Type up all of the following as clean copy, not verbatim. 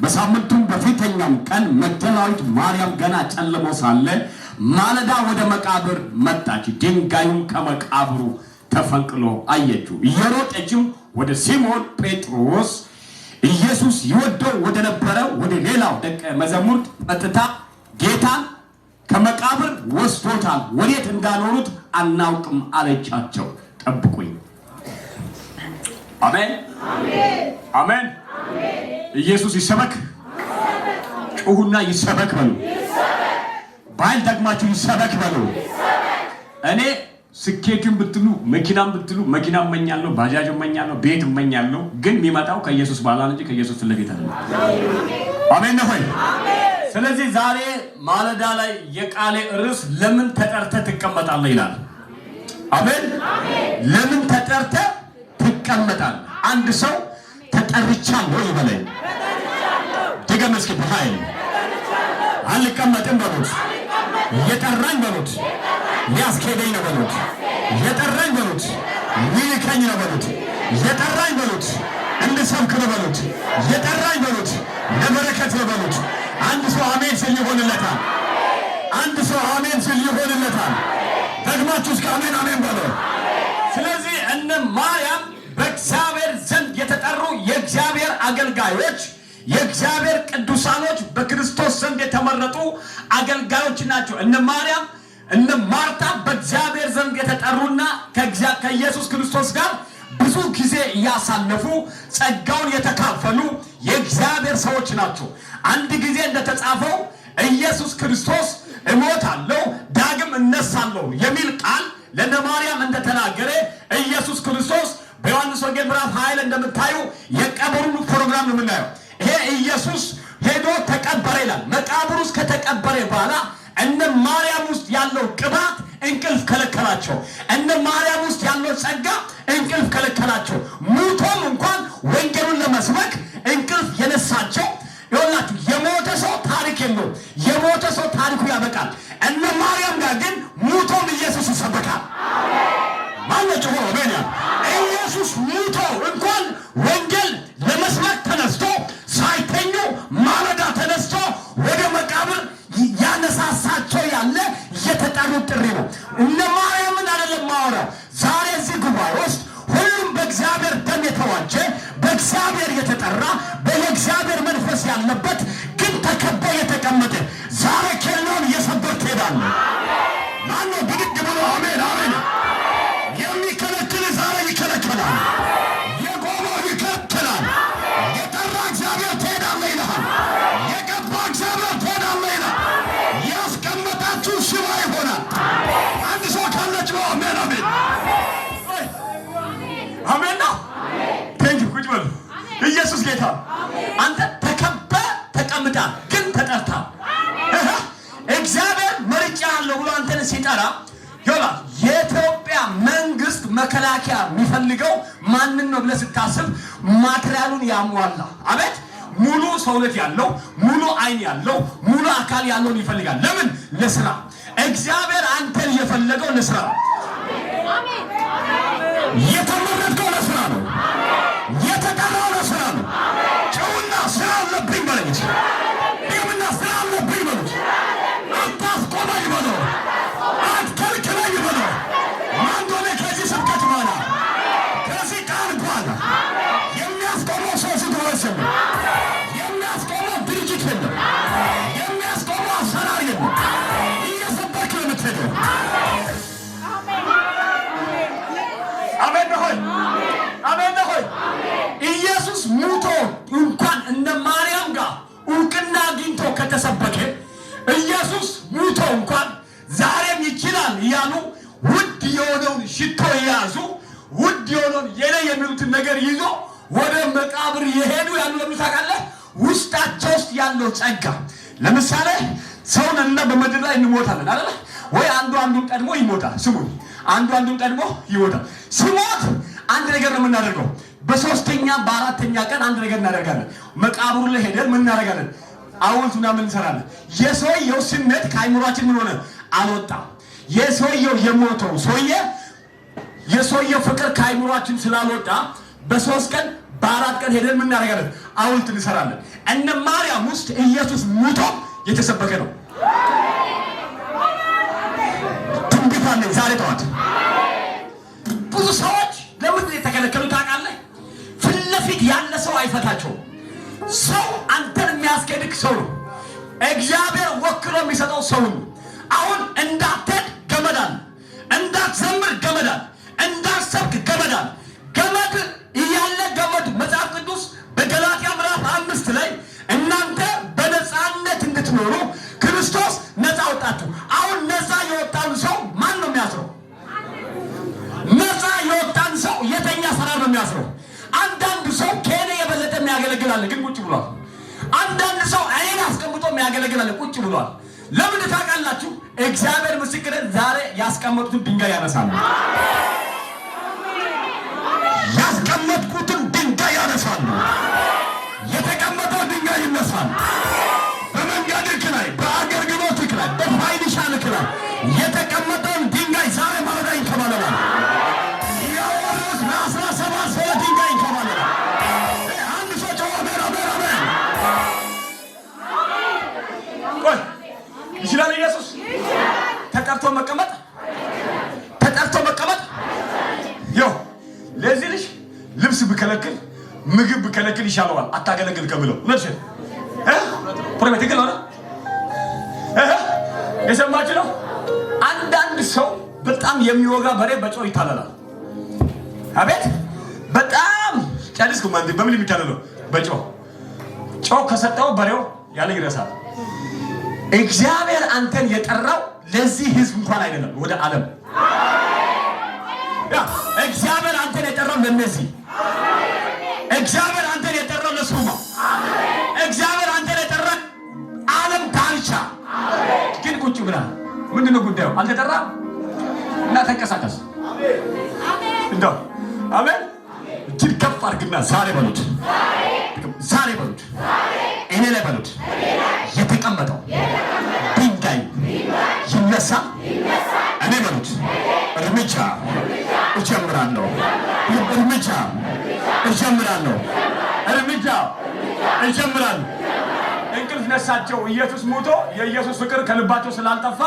በሳምንቱም በፊተኛው ቀን መግደላዊት ማርያም ገና ጨልሞ ሳለ ማለዳ ወደ መቃብር መጣች። ድንጋዩም ከመቃብሩ ተፈንቅሎ አየችው። እየሮጠችም ወደ ሲሞን ጴጥሮስ ኢየሱስ ይወደው ወደ ነበረ ወደ ሌላው ደቀ መዛሙርት መጥታ ጌታን ከመቃብር ወስዶታል፣ ወዴት እንዳኖሩት አናውቅም አለቻቸው። ጠብቁኝ። አሜን አሜን። ኢየሱስ ይሰበክ። ጩሁና ይሰበክ በሉ። ባይል ደግማችሁ ይሰበክ በሉ። እኔ ስኬትን ብትሉ መኪናም ብትሉ መኪና እመኛለሁ፣ ባጃጅ እመኛለሁ፣ ቤት እመኛለሁ። ግን የሚመጣው ከኢየሱስ በኋላ እንጂ ከኢየሱስ ፊት ለፊት አይደለም። አሜን ነው ወይ? ስለዚህ ዛሬ ማለዳ ላይ የቃሌ ርዕስ ለምን ተጠርተህ ትቀመጣለህ ይላል። አሜን። ለምን ተጠርተህ ትቀመጣለህ? አንድ ሰው ተጠርቻለሁ ይበለኝ። ድገም እስኪ በኃይል አልቀመጥም በሉት። የጠራኝ በሉት። ያስኬደኝ ነው በሉት። የጠራኝ በሉት። ይልከኝ ነው በሉት። የጠራኝ በሉት። እንድሰብክ ነው በሉት። የጠራኝ በሉት። ለበረከት ነው በሉት። አንድ ሰው አሜን ሲል ይሆንለታል። አንድ ሰው አሜን ሲል ይሆንለታል። ደግማችሁ እስከ አሜን አሜን በሉ። ስለዚህ እነ ማርያም በእግዚአብሔር ዘንድ የተጠሩ የእግዚአብሔር አገልጋዮች፣ የእግዚአብሔር ቅዱሳኖች፣ በክርስቶስ ዘንድ የተመረጡ አገልጋዮች ናቸው። እነ ማርያም እነ ማርታ በእግዚአብሔር ዘንድ የተጠሩና ከኢየሱስ ክርስቶስ ጋር ብዙ ጊዜ እያሳለፉ ጸጋውን የተካፈሉ የእግዚአብሔር ሰዎች ናቸው። አንድ ጊዜ እንደተጻፈው ኢየሱስ ክርስቶስ እሞታለሁ ዳግም እነሳለሁ የሚል ቃል ለነ ማርያም እንደተናገረ ኢየሱስ ክርስቶስ በዮሐንስ ወንጌል ምዕራፍ 20 እንደምታዩ የቀብሩን ፕሮግራም ነው የምናየው። ይሄ ኢየሱስ ሄዶ ተቀበረ ይላል። መቃብሩ ውስጥ ከተቀበረ በኋላ እነ ማርያም ውስጥ ያለው ቅባት እንቅልፍ ከለከላቸው። እነ ማርያም ውስጥ ያለው ጸጋ እንቅልፍ ከለከላቸው። ሙቶም እንኳን ወንጌሉን ለመስበክ እንቅልፍ የነሳቸው ይኸውላችሁ፣ የሞተ ሰው ታሪክ የለውም። የሞተ ሰው ታሪኩ ያበቃል። እነ ማርያም ጋር ግን ሙቶም ኢየሱስ ይሰበካል። ማነው ሆኖ በእኛ ኢየሱስ ሙቶ እንኳን ወንጌል ለመስበክ ተነስቶ ሳይተኙ ማለዳ ተነስቶ ወደ መቃብር ያነሳሳቸው ያለ የተጠሩት ጥሪ ነው። እነ ማርያምን አይደለም ማወራው። ዛሬ እዚህ ጉባኤ ውስጥ ሁሉም በእግዚአብሔር ደም የተዋጀ በእግዚአብሔር የተጠራ በእግዚአብሔር መንፈስ ያለበት ግን ተከቦ የተቀመጠ ዛሬ ኬላውን እየሰበር ትሄዳለህ። ማነው ብድግ ብሎ አሜን አሜን የሚከለክል ዛሬ ይከለከላል። የቆመው ይከተላል። የጠራ እግዚአብሔር ትሄዳለህ ይልሃል። የገባ እግዚአብሔር ትሄዳለህ ይልሃል። ያስቀመጣችሁ ሽባ ይሆናል። አንድ ሰው ካለች ነው አሜን አሜን አሜን ነው። ቴንክ ቁጭ በሉ። ኢየሱስ ጌታ። አንተ ተከበ ተቀምጣ ግን ተጠርታ እግዚአብሔር መርጫለሁ ብሎ አንተን ሲጠራ ይላ የኢትዮጵያ መንግስት መከላከያ የሚፈልገው ማንን ነው ብለህ ስታስብ ማቴሪያሉን ያሟላ። አቤት ሙሉ ሰውነት ያለው ሙሉ አይን ያለው ሙሉ አካል ያለውን ይፈልጋል። ለምን? ለስራ። እግዚአብሔር አንተን የፈለገው ለስራ ነው። አሜን። የተመረጥከው ለስራ ነው። የተጠራው ለስራ ነው። ጨውና ስራ አለብኝ በለኝ። ይህምና ስራ አለብኝ በሉት። አታስቆመኝ በለው። አትከልክለኝ በለው። ማንዶኔ ከዚህ ስብከት በኋላ ከዚህ ቃል በኋላ የሚያስቆመው ሰው ስትወስም የሚያስቆመው ድርጅት የለም። የሚያስቆመው አሰራር የለም። እየሰበክ ነው የምትሄደው። አሜን ነው ሆይ አሜን ነው ሆይ። ኢየሱስ ሙቶ እንኳን እነ ማርያም ጋር እውቅና አግኝቶ ከተሰበከ ኢየሱስ ሙቶ እንኳን ዛሬም ይችላል እያሉ ውድ የሆነውን ሽቶ የያዙ ውድ የሆነውን የኔ የሚሉትን ነገር ይዞ ወደ መቃብር የሄዱ ያሉ ለምሳሌ ውስጣቸው ውስጥ ያለው ጸጋ። ለምሳሌ ሰውንና በመድር ላይ እንሞታለን አይደል ወይ? አንዱን ቀድሞ ይሞታል። ስሙኝ፣ አንዱን ቀድሞ ይሞታል። ሲሞት አንድ ነገር ነው የምናደርገው። በሶስተኛ በአራተኛ ቀን አንድ ነገር እናደርጋለን። መቃብሩ ላይ ሄደን ምን እናደርጋለን? አውልቱና ምን እንሰራለን? የሰውየው ስሜት ከአይምሯችን ምን ሆነ? አልወጣም። የሰውየው የሞተው ሰውየ የሰውየው ፍቅር ከአይምሯችን ስላልወጣ በሶስት ቀን በአራት ቀን ሄደን ምን እናደርጋለን? አውልት እንሰራለን። እነ ማርያም ውስጥ ኢየሱስ ሙቶ የተሰበከ ነው። ትንቢት አለ ዛሬ ጠዋት። ብዙ ሰዎች ለምን የተከለከሉ ታውቃለህ? ፊት ለፊት ያለ ሰው አይፈታቸውም። ሰው አንተን የሚያስኬድክ ሰው ነው። እግዚአብሔር ወክሎ የሚሰጠው ሰው ነው። አሁን እንዳትሄድ ገመዳል፣ እንዳትዘምር ገመዳል፣ እንዳትሰብክ ገመዳል። ገመድ እያለ ገመድ መጽሐፍ ቅዱስ በገላትያ ምዕራፍ 5 ላይ እናንተ በነፃነት እንድትኖሩ ክርስቶስ ነፃ ወጣችሁ። አሁን ነፃ የወጣን ሰው ማን ነው የሚያስረው? ነፃ የወጣን ሰው የተኛ ሰራር ነው የሚያስረው። አንዳንድ ሰው ከኔ የበለጠ የሚያገለግላል ግን ቁጭ ብሏል። አንዳንድ ሰው አይን አስቀምጦ የሚያገለግላል ቁጭ ብሏል። ለምን ታውቃላችሁ? እግዚአብሔር ምስክር ዛሬ ያስቀመጡትን ድንጋይ ያነሳል። ያስቀመጥኩትን ድንጋይ ያነሳል። የተቀመጠው ድንጋይ ይነሳል። በመንገድህ ላይ፣ በአገልግሎትህ ላይ፣ በፋይናንስህ ላይ የተቀመጠውን ድንጋይ ዛሬ ማለዳ ይንከባለላል። ያወሩት ለ17 ሰው ድንጋይ ይንከባለላል። አንድ ሰው ተዋበራ በራበ ቆይ ይችላል። ኢየሱስ ተጠርቶ መቀመጥ ይው ለዚህ ልጅ ልብስ ብከለክል ምግብ ብከለክል ይሻለዋል አታገለግል ከምለው ነሽ ፕሮሜት ይገል ነው የሰማችሁ ነው። አንዳንድ ሰው በጣም የሚወጋ በሬ በጨው ይታለላል። አቤት በጣም ጫዲስኩ ማንዲ በምን የሚታለለው? በጨው ከሰጠው በሬው ያለ ይረሳል። እግዚአብሔር አንተን የጠራው ለዚህ ህዝብ እንኳን አይደለም፣ ወደ ዓለም። እግዚአብሔር አንተን የጠራው ለነዚህ፣ እግዚአብሔር አንተን የጠራው ለሱማ፣ እግዚአብሔር አንተን የጠራው ዓለም ዳርቻ። ግን ቁጭ ብላ ምንድነው ጉዳዩ? አልተጠራም እና ተንቀሳቀስ። እንደው አሜን። እጅግ ከፍ አድርግና ዛሬ በሉት፣ ዛሬ በሉት፣ እኔ ላይ በሉት። የተቀመጠው ድንጋይ ይነሳ። እኔ በሉት እርምጃ እጀምራለሁ፣ እርምጃ እጀምራለሁ፣ እርምጃ እጀምራለሁ። እንቅልፍ ነሳቸው። ኢየሱስ ሞቶ የኢየሱስ ፍቅር ከልባቸው ስላልጠፋ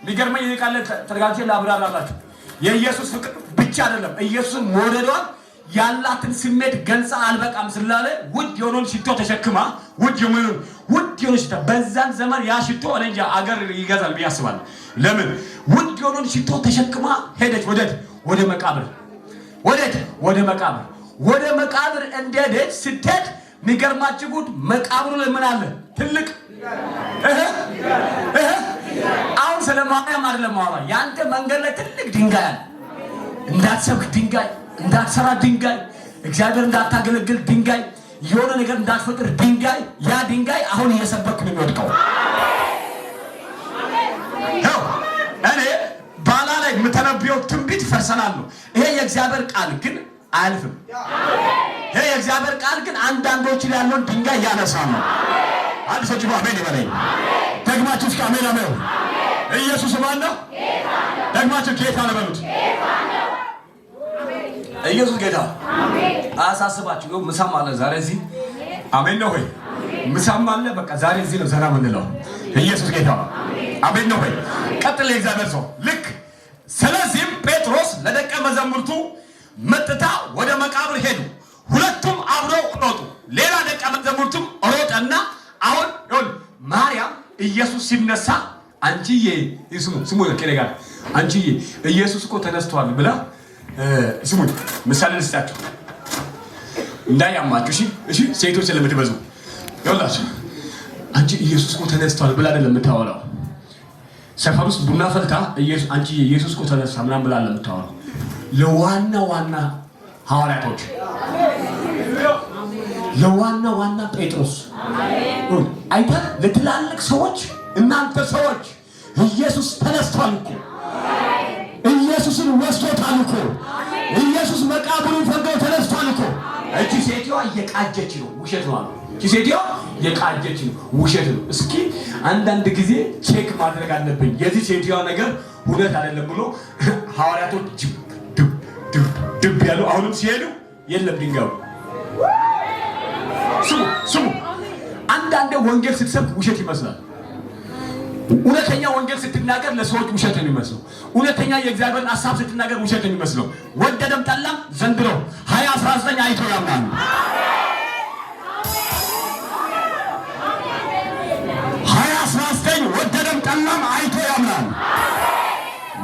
የሚገርመኝ ይቃለ ተረጋግቼ ላብራራላችሁ። የኢየሱስ ፍቅር ብቻ አይደለም፣ ኢየሱስን መውደዷን ያላትን ስሜት ገልጻ አልበቃም ስላለ ውድ የሆነውን ሽቶ ተሸክማ ውድ የሆነ ሽቶ በዛን ዘመን ያ ሽቶ እንጃ አገር ይገዛል ብዬ አስባለሁ። ለምን ውድ የሆነውን ሽቶ ተሸክማ ሄደች? ወደ መቃብር። ወደ መቃብር እንደሄደች ስትሄድ የሚገርማችሁ ጉድ መቃብሩ ላይ ምን አለ? ትልቅ አሁን ስለ ማርያም አይደለም ማውራ። ያንተ መንገድ ላይ ትልቅ ድንጋይ አለ። እንዳትሰብክ ድንጋይ፣ እንዳትሰራ ድንጋይ፣ እግዚአብሔር እንዳታገለግል ድንጋይ፣ የሆነ ነገር እንዳትፈጥር ድንጋይ። ያ ድንጋይ አሁን እየሰበክ ነው የሚወድቀው። እኔ ባላ ላይ የምተነብየው ትንቢት ፈርሰናል ነው። ይሄ የእግዚአብሔር ቃል ግን አያልፍም። ይሄ የእግዚአብሔር ቃል ግን አንዳንዶች ላይ ያለውን ድንጋይ ያነሳል ነው። አንድ ሰው ጅባ አሜን ይበለኝ። ደግማችሁ እስኪ አሜን አሜን። ኢየሱስ ማን ነው? ደግማችሁ ጌታ ነው በሉት። ኢየሱስ ጌታ። አሳስባችሁ ነው። ምሳም አለ ዛሬ እዚህ። አሜን ነው ወይ? ምሳም አለ። በቃ ዛሬ እዚህ ነው ዘና የምንለው። ኢየሱስ ጌታ። አሜን ነው ወይ? ቀጥል የእግዚአብሔር ሰው ልክ። ስለዚህም ጴጥሮስ ለደቀ መዛሙርቱ መጥታ ወደ መቃብር ሄዱ። ሁለቱም አብረው ሮጡ። ሌላ ደቀ መዛሙርቱም ሮጠና አሁን ይሁን ማርያም ኢየሱስ ሲነሳ አንቺዬ ስሙ ከኔጋ አንቺዬ ኢየሱስ እኮ ተነስቷል ብላ ስሙ ምሳሌ ልስጣችሁ እንዳያማችሁ። እሺ ሴቶች ስለምትበዙ ይኸውላችሁ አንቺ ኢየሱስ እኮ ተነስቷል ብላ አይደለም የምታወራው። ሰፈር ውስጥ ቡና ፈልታ ኢየሱስ አንቺ ኢየሱስ እኮ ተነሳ ምናምን ብላ አይደለም የምታወራው። ለዋና ሐዋርያቶች፣ ለዋና ጴጥሮስ አይታ ለትላልቅ ሰዎች እናንተ ሰዎች ኢየሱስ ተነስቷል እኮ፣ ኢየሱስን ወስዶታል እኮ፣ ኢየሱስ መቃብሩን ፈንገው ተነስቷል እኮ። እቺ ሴትዮዋ እየቃጀች ነው፣ ውሸት ነው። እቺ ሴትዮዋ እየቃጀች ነው፣ ውሸት ነው። እስኪ አንዳንድ ጊዜ ቼክ ማድረግ አለብኝ የዚህ ሴትዮዋ ነገር እውነት አይደለም ብሎ ሐዋርያቶች ድብ ያሉ አሁንም ሲሄዱ የለም ድንጋዩ። ስሙ አንዳንዴ ወንጌል ስትሰብክ ውሸት ይመስላል። እውነተኛ ወንጌል ስትናገር ለሰዎች ውሸት ነው የሚመስለው። እውነተኛ የእግዚአብሔርን ሐሳብ ስትናገር ውሸት ነው የሚመስለው። ወደደም ጠላም ዘንድሮ 2019 አይቶ ያምናል። 2019 ወደደም ጠላም አይቶ ያምናል።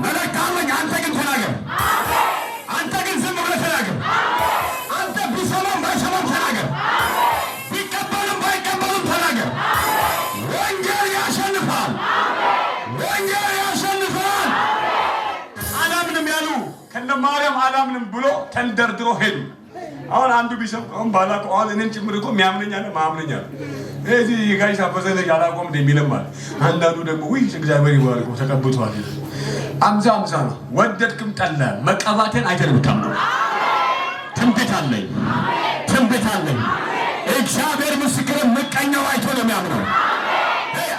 መለካለኝ። አንተ ግን ተናገር። አንተ ግን ዝም ብለህ ተናገር። አንተ ቢሰማም ባይሰማም ተናገር። ቢቀበልም ባይቀበልም ተናገር። ወንጌል ያሸንፋል። ወንጌል ያሸንፋል። አላምንም ያሉ ከነ ማርያም አላምንም ብሎ ተንደርድሮ ሄዱ። አሁን አንዱ ቢሰብክ አሁን ባላቆ አሁን እኔን ጭምር እኮ የሚያምነኝ አለ ማምነኝ አለ። እዚህ ጋይስ አፈዘለ ያላቆም እንደሚለማል። አንዳንዱ ደግሞ ወይ እግዚአብሔር ይባርከው ተቀብቷል። አምዛ ነው። ወደድክም ጠላ መቀባቴን አይተልብታም ነው። ትንቢት አለኝ። እግዚአብሔር ምስክር ምቀኛው አይቶ ነው የሚያምነው።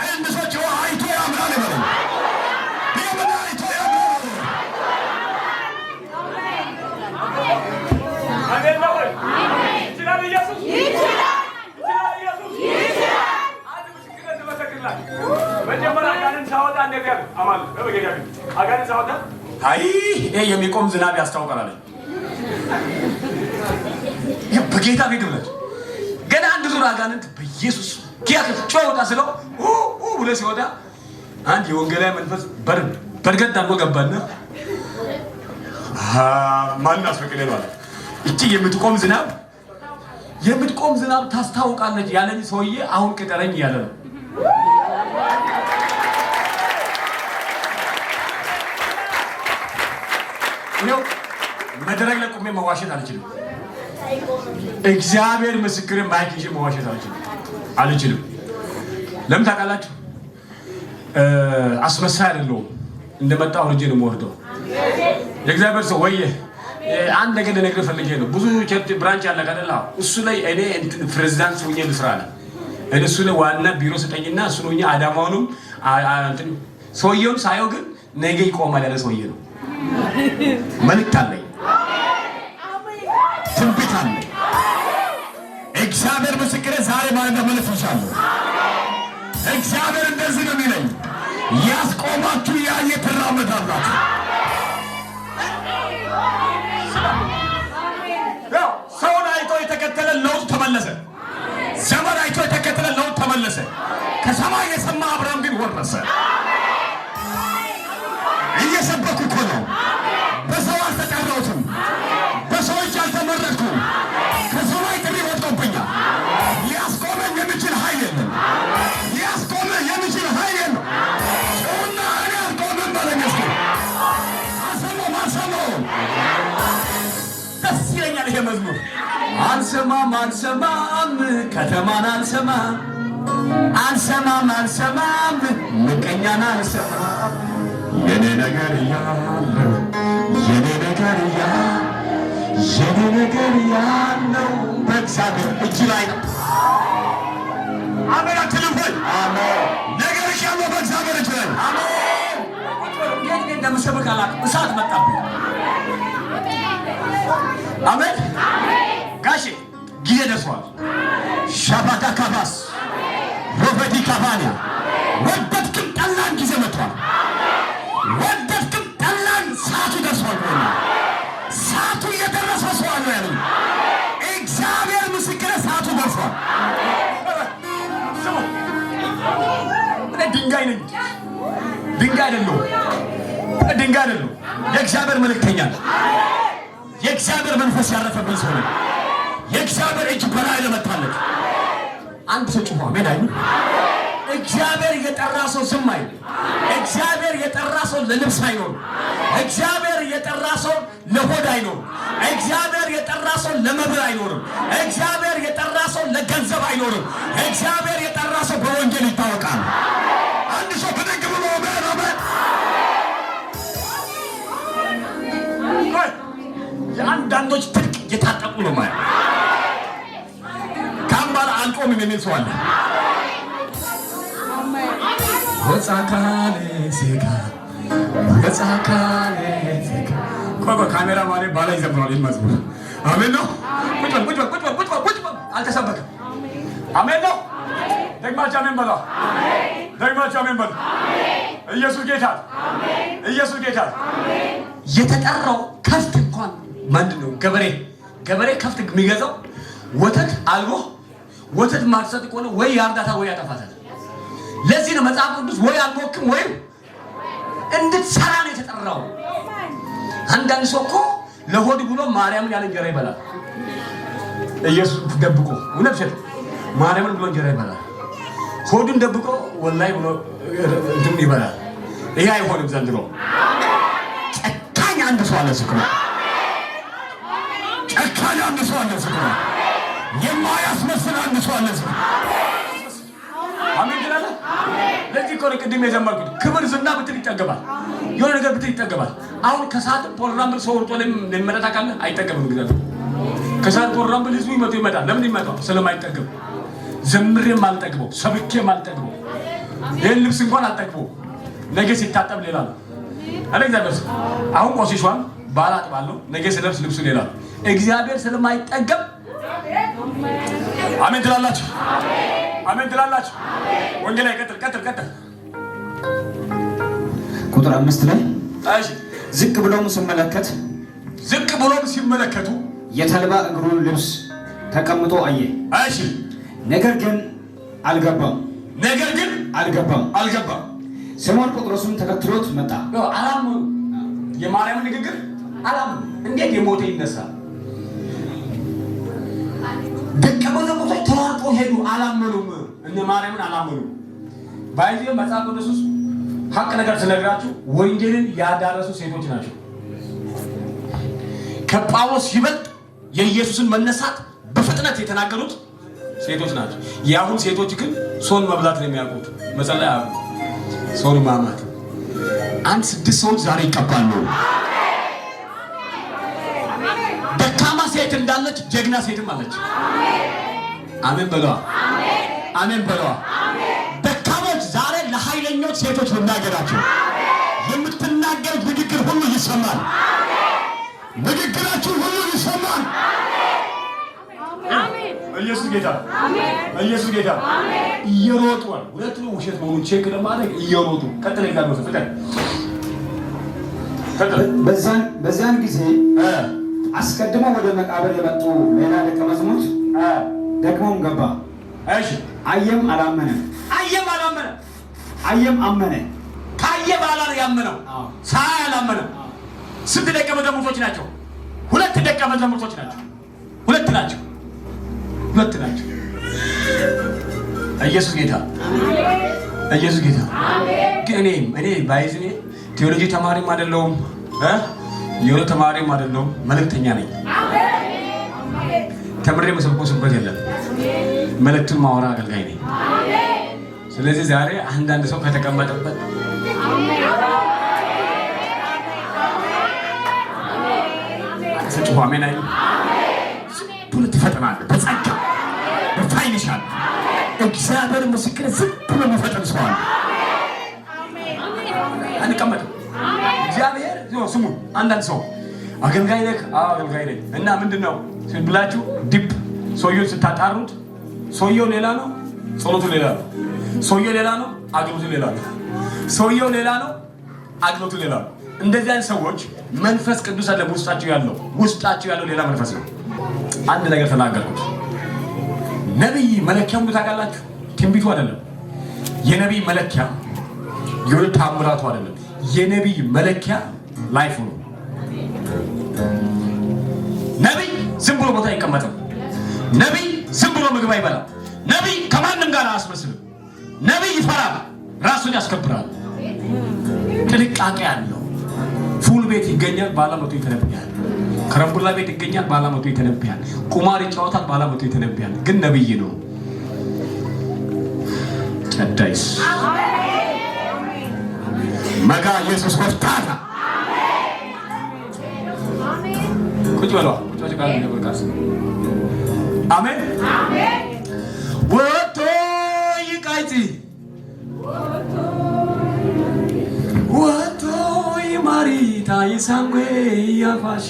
አንድ ሰው አይቶ ያምናል ይበል። ቢያምና አይቶ ያምናል። አሜን ነው። ይችላል ኢየሱስ ይችላል። አንድ ምስክር ተመሰክርላል። መጀመሪያ ጋርን ሳወጣ እንደዚያ አማን በበገያ አጋርን ሳወጣ አይ ይሄ የሚቆም ዝናብ ያስታውቃል። በጌታ ቤት ብለህ ገና አንድ ዙር አጋንንት በኢየሱስ ኪያክ ጮውታ ስለው ብሎ ሲወጣ አንድ የወንጌላዊ መንፈስ በርገድ አድርጎ ገባና ማን አስፈቅደ ነው አለ። እቺ የምትቆም ዝናብ ታስታውቃለች ያለኝ ሰውዬ አሁን ቅጠረኝ እያለ ነው። ይኸው መድረክ ላይ ቆሜ መዋሸት አልችልም። እግዚአብሔር ምስክርን ማይክ ይዤ መዋሸት አልችልም። ለምን ታውቃላችሁ? አስመሳይ አይደለሁም። እንደመጣው ልጄ ነው የምወርደው። የእግዚአብሔር ሰው ወይ አንድ ነገር ልነግርህ ፈልጌ ነው። ብዙ ቸርች ብራንች ያለ አይደል? እሱ ላይ እኔ ፕሬዝዳንት ሆኜ ልስራ አለ። እሱ ላይ ዋና ቢሮ ስጠኝና እሱ ነው አዳማውንም ሰውየውን ሳየው ግን ነገ ይቆማል ያለ ሰውዬ ነው። መልእክት አለኝ። ትንቢት አለኝ። እግዚአብሔር ምስክሬ ዛሬ ማለት ነው መልእክት እግዚአብሔር እንደዚህ ነው የሚለኝ፣ ያስቆማችሁ ያየ ትራመዳላችሁ። ሰውን አይቶ የተከተለ ለውጥ ተመለሰ። ዘመን አይቶ የተከተለ ለውጥ ተመለሰ። ከሰማይ የሰማ አብርሃም ግን ወረሰ። እየሰበኩ እኮ ነው። በሰው አልተጠራሁትም። በሰዎች አልተመረጥኩም። ከሰማይ ጥሪ ወጥቶብኛል። ሊያስቆመኝ የሚችል ኃይል የለም። ሊያስቆመኝ የሚችል ኃይል የለም። ጩና እኔ አልቆምም በለኝ እስኪ። አልሰማም። ደስ ይለኛል ይሄ መዝሙር። አልሰማም ከተማን አልሰማም ምቀኛን አልሰማም። የኔ ነገር ያለው በእግዚአብሔር እጅ ላይ ነው። አሜን አትልም ወይ? ነገርሽ ያለው በእግዚአብሔር እጅ ላይ ነው። አሜን። እንዴት እንደምሰብክ አላውቅም። እሳት መጣብኝ። አሜን። ጋሼ ጊዜ ደርሷል። ሻባታ ካባስ ሮበዲ ካባኒያ ወደድክም ጠላን ጊዜ መጥቷል። ወደድክም ጠላን ሰዓቱ ደርሷል። ሰዓቱ እየደረሰ ሰው አለ ያለኝ እግዚአብሔር ምስክር፣ ሰዓቱ ደርሷል። እኔ ድንጋይ ነኝ፣ ድንጋይ አይደለሁ። የእግዚአብሔር መልእክተኛ ነኝ። የእግዚአብሔር መንፈስ ያረፈብኝ ሰው ነኝ። የእግዚአብሔር እጅ በላይ ለመታለች አንድ ሰው ጩኸ አሜን አይሉ። እግዚአብሔር የጠራ ሰው ዝም አይል። እግዚአብሔር የጠራ ሰው ለልብስ አይኖርም። እግዚአብሔር የጠራ ሰው ለሆድ አይኖርም። እግዚአብሔር የጠራ ሰው ለመብል አይኖርም። እግዚአብሔር የጠራ ሰው ለገንዘብ አይኖርም። እግዚአብሔር የጠራ ሰው በወንጌል ይታወቃል። አንድ ሰው ብድግ ብሎ አሜን። የአንዳንዶች ትልቅ የታጠቁ ነው ማለት ካምባላ አልቆምም የሚል ሰው አለ። ወጻካሌ ዜጋ ቆይ ካሜራ ማለት ባላ ይዘምራል ይመዝሙር። አሜን ነው። ቁጭ በል አልተሰበከም። አሜን ነው። ደግማችሁ አሜን በሉ። ደግማችሁ አሜን በሉ። ኢየሱስ ጌታ። ኢየሱስ ጌታ። የተጠራው ከፍት እንኳን ምንድነው? ገበሬ ከፍት የሚገዛው ወተት አልቦ ወተት ማርሰት ከሆነ ወይ ያርዳታ ወይ ያጠፋታል። ለዚህ ነው መጽሐፍ ቅዱስ ወይ አልሞክም ወይ እንድትሰራ ነው የተጠራው። አንዳንድ ሰው እኮ ለሆድ ብሎ ማርያምን ያለ እንጀራ ይበላል። ኢየሱስ ደብቆ እውነት ማርያምን ብሎ እንጀራ ይበላል። ሆዱን ደብቆ ወላሂ ብሎ እንትን ይበላል። ይሄ አይሆንም ዘንድሮ። ጨካኝ አንድ ሰው አለ ስክሮ ጨካኝ አንድ ሰው አለ ስክሮ የማያስመስል አንድ ሰው አለ ስክሮ አሜን ይላል። ለዚህ እኮ ቅድም የዘመርኩት ክብር ዝና ብትል ይጠገባል። የሆነ ነገር ብትል ይጠገባል። አሁን ከሰዓት ፕሮግራም ሰው ወርጦ ለሚመጣ ካለ አይጠገብም። እንግዲህ ከሰዓት ፕሮግራም ህዝቡ ይመጣል። ለምን ይመጣል? ስለማይጠገብ። ዘምሬም አልጠግበው፣ ሰብኬም አልጠግበው፣ ይህን ልብስ እንኳን አልጠግበው። ነገ ሲታጠብ ሌላ ነው። አለ እግዚአብሔር። አሁን ቆሽሿል ባላጥባለሁ፣ ነገ ስለብስ ልብሱ ሌላ ነው። እግዚአብሔር ስለማይጠገብ አሜን ትላላችሁ። አሜን ትላላችሁ። ወንጌል ላይ ቀጥል። ቁጥር 5 ላይ እሺ፣ ዝቅ ብሎም ሲመለከቱ የተልባ እግሩን ልብስ ተቀምጦ አየ። እሺ፣ ነገር ግን አልገባም። ስምዖን ጴጥሮስም ተከትሎት መጣ። አላመኑ። የማርያም ንግግር አላመኑ። እንዴት የሞተ ይነሳል? ደቀ መዛሙርቶች ተሯርጦ ሄዱ። አላመኑም። እነ ማርያምን አላመኑም። ባይዜ መጽሐፍ ቅዱስ ውስጥ ሀቅ ነገር ስነግራችሁ ወንጌልን ያዳረሱ ሴቶች ናቸው። ከጳውሎስ ይበልጥ የኢየሱስን መነሳት በፍጥነት የተናገሩት ሴቶች ናቸው። የአሁን ሴቶች ግን ሶን መብላት ነው የሚያውቁት፣ መጸለይ አያውቁም። ሶን ማማት 6 ሰዎች ዛሬ ይቀባሉ። ደካማ ሴት እንዳለች ጀግና ሴትም አለች። አሜን በለዋ። አሜን በለዋ። ደካሞች ዛሬ ለኃይለኞች ሴቶች ልናገራቸው። የምትናገሩት ንግግር ሁሉ ይሰማል። ንግግራችሁ ሁሉ ይሰማል። ኢየሱስ ጌታ። ኢየሱስ ጌታ። እየሮጡ ሁለት ነው ውሸት መሆኑን ቼክ ለማድረግ እየሮጡ ቀጥለ ይላል ነው ፍቅር በዛን ጊዜ አስቀድመው ወደ መቃብር የመጡ ሌላ ደቀ መዛሙርት ደግሞም ገባ። እሺ፣ አየም አመነ። ካየ በኋላ ነው ያመነው። ሳይ አላመነም። ስንት ደቀ መዛሙርቶች ናቸው? ሁለት ደቀ መዛሙርቶች ናቸው። ሁለት ናቸው። ኢየሱስ ጌታ። ኢየሱስ ጌታ። ግን እኔ ባይዝ ቴዎሎጂ ተማሪም አይደለሁም፣ የሆነ ተማሪም አይደለሁም። መልእክተኛ ነኝ። ተምሬ መስበክ የለም። መልእክቱን ማወራ አገልጋይ ነኝ። ስለዚህ ዛሬ አንዳንድ ሰው ከተቀመጠበት አሜን አይደል? ሁሉ ትፈጥናለህ። በጸጋ በፋይናንሻል እግዚአብሔር ምስክር ዝም ብሎ የሚፈጥን ሰው አለ። አንቀመጥም። እግዚአብሔር ስሙ። አንዳንድ ሰው አገልጋይ ነህ? አገልጋይ ነኝ። እና ምንድነው ብላችሁ ዲፕ ሰውየውን ስታጣሩት ሰውየው ሌላ ነው፣ ጸሎቱ ሌላ ነው። ሰውየው ሌላ ነው፣ አገልግሎቱ ሌላ ነው። ሰውየው ሌላ ነው፣ አገልግሎቱ ሌላ ነው። እንደዚህ አይነት ሰዎች መንፈስ ቅዱስ አለ ውስጣቸው ያለው ሌላ መንፈስ ነው። አንድ ነገር ተናገርኩት። ነብይ መለኪያው ታውቃላችሁ? ትንቢቱ አይደለም። የነብይ መለኪያ የሆነ ታምራቱ አይደለም። የነብይ መለኪያ ላይፉ ነው። ነብይ ዝም ብሎ ቦታ አይቀመጥም። ነብይ ዝም ብሎ ምግብ አይበላም። ነብይ ከማንም ጋር አያስመስልም። ነብይ ይፈራል፣ ራሱን ያስከብራል። ጥንቃቄ ያለው ፉል ቤት ይገኛል፣ ባለመቶ ይተነብያል። ከረምቡላ ቤት ይገኛል፣ ባለመቶ ይተነብያል። ቁማር ይጫወታል፣ ባለመቶ ይተነብያል። ግን ነብይ ነው። ጨዳይስ መጋ ኢየሱስ ወፍታታ ቁጭ በለው ቁጭ ጋር ነው በቃስ አሜን አሜን ወቶ ይቃይቲ ወቶ ይማሪታ ይሳንጎ ያፋሺ